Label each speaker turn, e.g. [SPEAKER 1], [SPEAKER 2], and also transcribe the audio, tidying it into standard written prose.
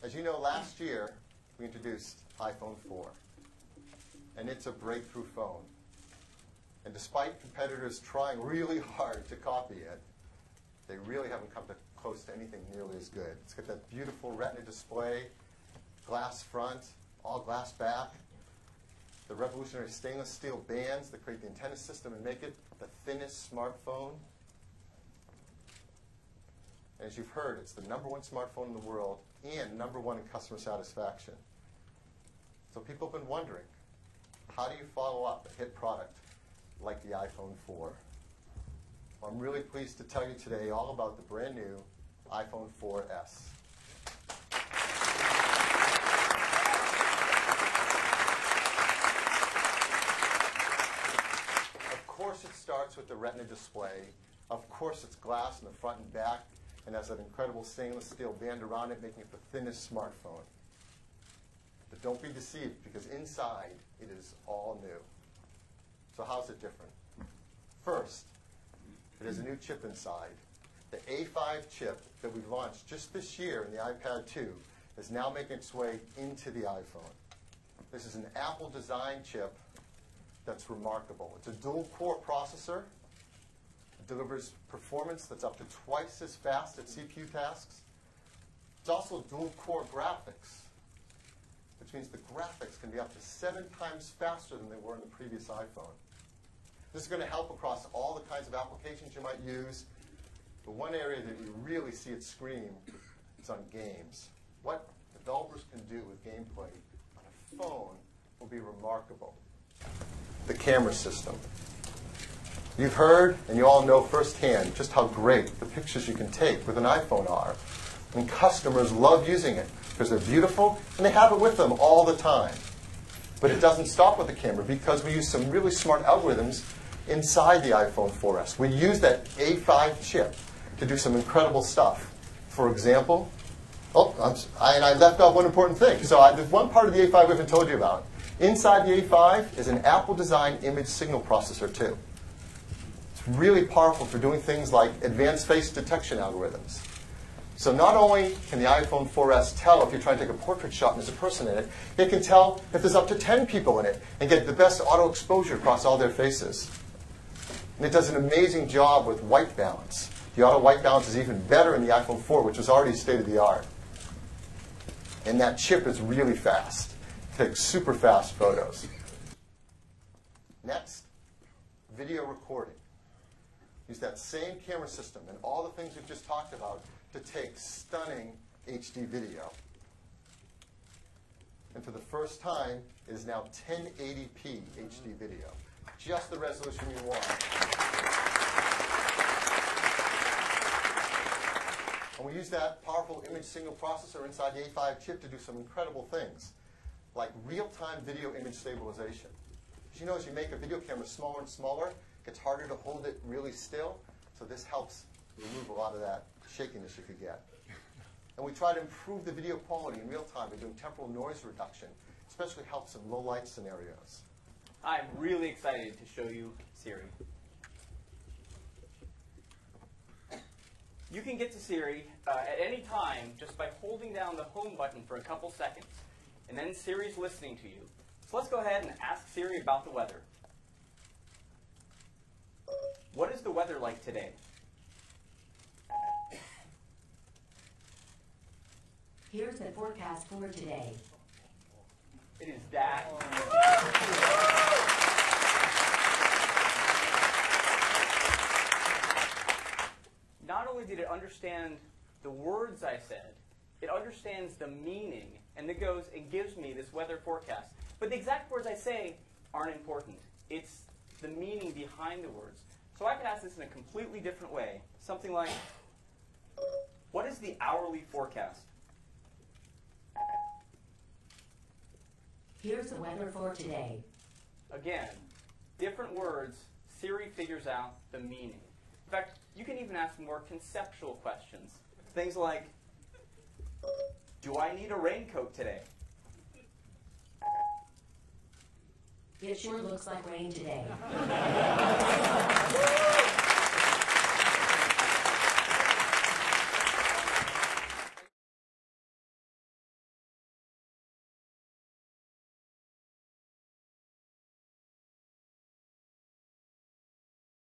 [SPEAKER 1] As you know, last year we introduced iPhone 4, and it's a breakthrough phone. And despite competitors trying really hard to copy it, they really haven't come close to anything nearly as good. It's got that beautiful Retina display, glass front, all glass back, the revolutionary stainless steel bands that create the antenna system and make it the thinnest smartphone. And as you've heard, it's the #1 smartphone in the world and #1 in customer satisfaction. So people have been wondering, how do you follow up a hit product like the iPhone 4? Well, I'm really pleased to tell you today all about the brand new iPhone 4S. Of course it starts with the Retina display. Of course it's glass in the front and back and has that incredible stainless steel band around it, making it the thinnest smartphone. But don't be deceived, because inside it is all new. So how's it different? First, it has a new chip inside. The A5 chip that we've launched just this year in the iPad 2 is now making its way into the iPhone. This is an Apple design chip that's remarkable. It's a dual-core processor. It delivers performance that's up to twice as fast at CPU tasks. It's also dual-core graphics, which means the graphics can be up to 7 times faster than they were in the previous iPhone. This is going to help across all the kinds of applications you might use. But one area that you really see it scream is on games. What developers can do with gameplay on a phone will be remarkable. The camera system. You've heard, and you all know firsthand, just how great the pictures you can take with an iPhone are. And customers love using it because they're beautiful, and they have it with them all the time. But it doesn't stop with the camera, because we use some really smart algorithms inside the iPhone 4S. We use that A5 chip to do some incredible stuff. For example, I left out one important thing. So there's one part of the A5 we haven't told you about. Inside the A5 is an Apple-designed image signal processor, too. It's really powerful for doing things like advanced face detection algorithms. So not only can the iPhone 4S tell if you're trying to take a portrait shot and there's a person in it, it can tell if there's up to 10 people in it and get the best auto exposure across all their faces. And it does an amazing job with white balance. The auto white balance is even better in the iPhone 4, which was already state-of-the-art. And that chip is really fast. It takes super fast photos. Next, video recording. Use that same camera system and all the things we've just talked about to take stunning HD video. And for the first time, it is now 1080p HD video. Just the resolution you want. And we use that powerful image signal processor inside the A5 chip to do some incredible things, like real-time video image stabilization. As you know, as you make a video camera smaller and smaller, it gets harder to hold it really still. So this helps remove a lot of that shakiness you could get. And we try to improve the video quality in real time by doing temporal noise reduction, especially helps in low light scenarios.
[SPEAKER 2] I'm really excited to show you Siri. You can get to Siri at any time just by holding down the home button for a couple seconds. And then Siri's listening to you. So let's go ahead and ask Siri about the weather. What is the weather like today?
[SPEAKER 3] Here's the forecast for today.
[SPEAKER 2] It is that. Not only did it understand the words I said, it understands the meaning, and it goes and gives me this weather forecast. But the exact words I say aren't important. It's the meaning behind the words. So I could ask this in a completely different way. Something like, what is the hourly forecast?
[SPEAKER 3] Here's the weather for today.
[SPEAKER 2] Again, different words, Siri figures out the meaning. In fact, you can even ask more conceptual questions. Things like, do I need a raincoat today?
[SPEAKER 3] It sure looks like rain today.